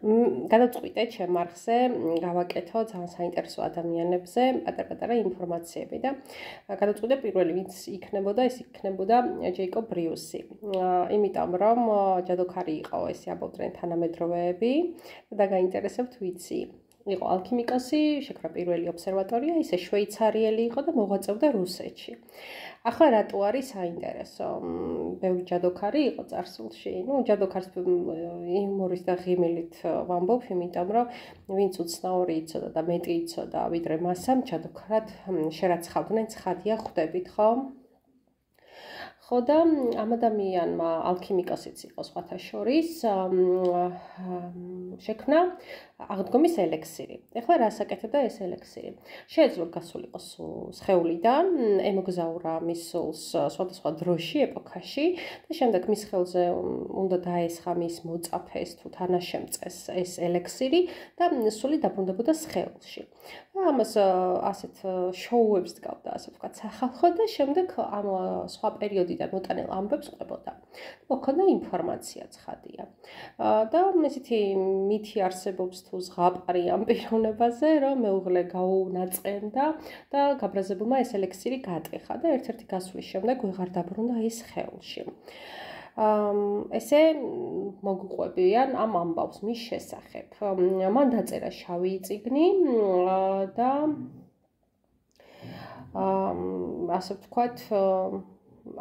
გადავწყვიტე ჩემ არხზე გავაკეთო ძალიან საინტერესო ადამიანებზე პატარ-პატარა ინფორმაციები და გადავწყვიტე პირველი ვინც იქნებოდა ეს იქნებოდა ჯეიკობ ბრიუსი. იმიტომ რომ ჯადოქარი იყო ესე ამბობდნენ თანამედროვეები და გაინტერესებთ ვიცი. იყო ალქიმიკოსი, შექმნა პირველი ობსერვატორია, ისე შვეიცარიელი იყო და მოღვაწეობდა რუსეთში. ახლა რატო არის საინტერესო? ბევრი ჯადოქარი იყო წარსულში. ჯადოქარს იუმორის და ღიმილით ვამბობ, იმიტომ რომ ვინც უცნაური იცოდა და მეტი იცოდა ვიდრე მასამ, ჯადოქარად შერაცხავდნენ ცხადია ხვდებით, ხო? ხო და ამ ადამიანმა ალქიმიკოსიც იყო სხვათა შორის შექმნა აღდგომის ელექსირი. ეხლა რას აკეთებდა ეს ელექსირი? შეიძლება გასულიყო სხეულიდან, ემოგზაურა მის სულს სხვადასხვა დროში, ეპოქაში და შემდეგ მის ხელზე უნდა დაესხა მის მოწაფეს თუ თანაშემწეს ეს ელექსირი და სული დაბრუნდებოდა სხეულში. ამას ასეთ შოუებს დგავდა, ასე ვთქვათ, სახალხო და შემდეგ ამ სხვა პერიოდიდან მოტანილ ამბებს ყვებოდა. მოქონდა ინფორმაცია ცხადია. და ესეთი მითი არსებობს თუ ზღაპარი ამ პიროვნებაზე, რომ მეუღლე გაუნაწყენდა და გაბრაზებულმა ეს ელექსირი გატეხა და ერთ-ერთი გასვლის შემდეგ ვეღარ დაბრუნდა ის სხეულში. ესე მოგყვებიან ამ ამბავს მის შესახებ. მან დაწერა შავი წიგნი და ასე ვთქვათ,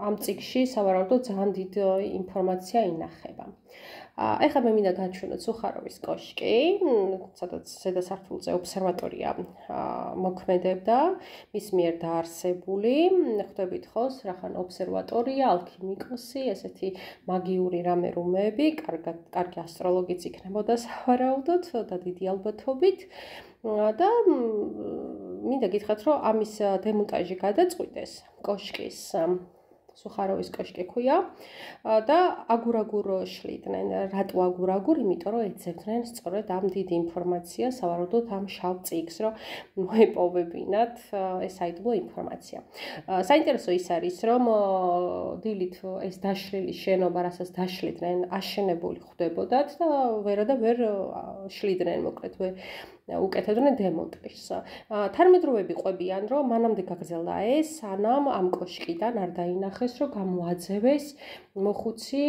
ამ წიგნში სავარაუდოდ ძალიან დიდ ინფორმაცია ინახება. ეხლა მე მინდა განჩვენოთ სუხაროვის კოშკი, სადაც ზედა სართულზე ობსერვატორია მოქმედებდა, მის მიერ დაარსებული. ხვდებით ხოლმე, რახან ობსერვატორია, ალქიმიკოსი, ესეთი მაგიური რამე-რუმეები, კარგი ასტროლოგიც იქნებოდა სავარაუდოდ და დიდი ალბათობით. და მინდა გითხრათ, რომ ამის დემონტაჟი გადაწყვიტეს კოშკის სუხაროვის კოშკი ქვია და აგურ-აგურ შლიდნენ. რატო აგურ-აგურ? იმიტომ რომ ეძებდნენ სწორედ ამ დიდ ინფორმაციას, სავარაუდოდ ამ შავ წიგნს, რომ მოეპოვებინათ ეს საიდუმლო ინფორმაცია. საინტერესო ის არის, რომ დილით ეს დაშლილი შენობა, რასაც დაშლიდნენ, აშენებული ხვდებოდათ და ვერა და ვერ შლიდნენ, მოკლედ უკეთებდნენ დემონტაჟს. თანამედროვეები ყვებიან, რომ მანამდე გაგრძელდა ეს, სანამ ამ კოშკიდან არ დაინახეს, რომ გამოაძევეს მოხუცი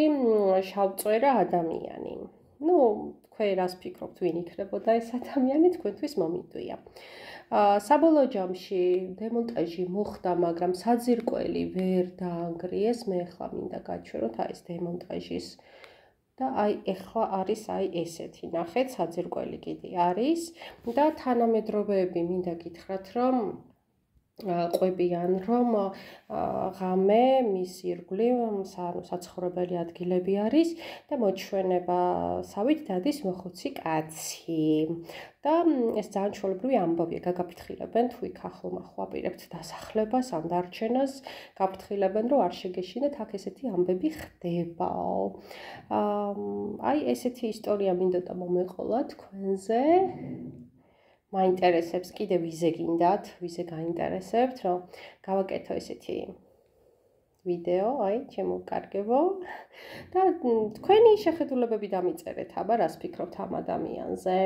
შავწვერა ადამიანი. თქვენ რას ფიქრობთ, ვინ იქნებოდა ეს ადამიანი, თქვენთვის მომინდვია. საბოლოო ჯამში დემონტაჟი მოხდა, მაგრამ საძირკველი ვერ დაანგრიეს. მე ახლა მინდა გაჩვენოთ ეს დემონტაჟის და ეხლა არის ესეთი, ნახეთ, საძირკველი კიდე არის და თანამედროვეები მინდა გითხრათ, რომ ყვებიან, რომ ღამე მის ირგვლივ საცხოვრებელი ადგილები არის და მოჩვენებასავით დადის მოხუცი კაცი. და ეს ძალიან ჩვეულებრივი ამბავია, გაგაფრთხილებენ თუ იქ ახლომახო აპირებთ დასახლებას ან დარჩენას, გაფრთხილებენ, რომ არ შეგეშინათ, აქ ესეთი ამბები ხდებაო. ესეთი ისტორია მინდოდა მომეყოლა თქვენზე. მაინტერესებს კიდე ვიზე გინდათ, ვიზე გაინტერესებთ, რომ გავაკეთო ესეთი ვიდეო, ჩემო კარგებო და თქვენი შეხედულებები დამიწერეთ, აბა რას ფიქრობთ ამ ადამიანზე.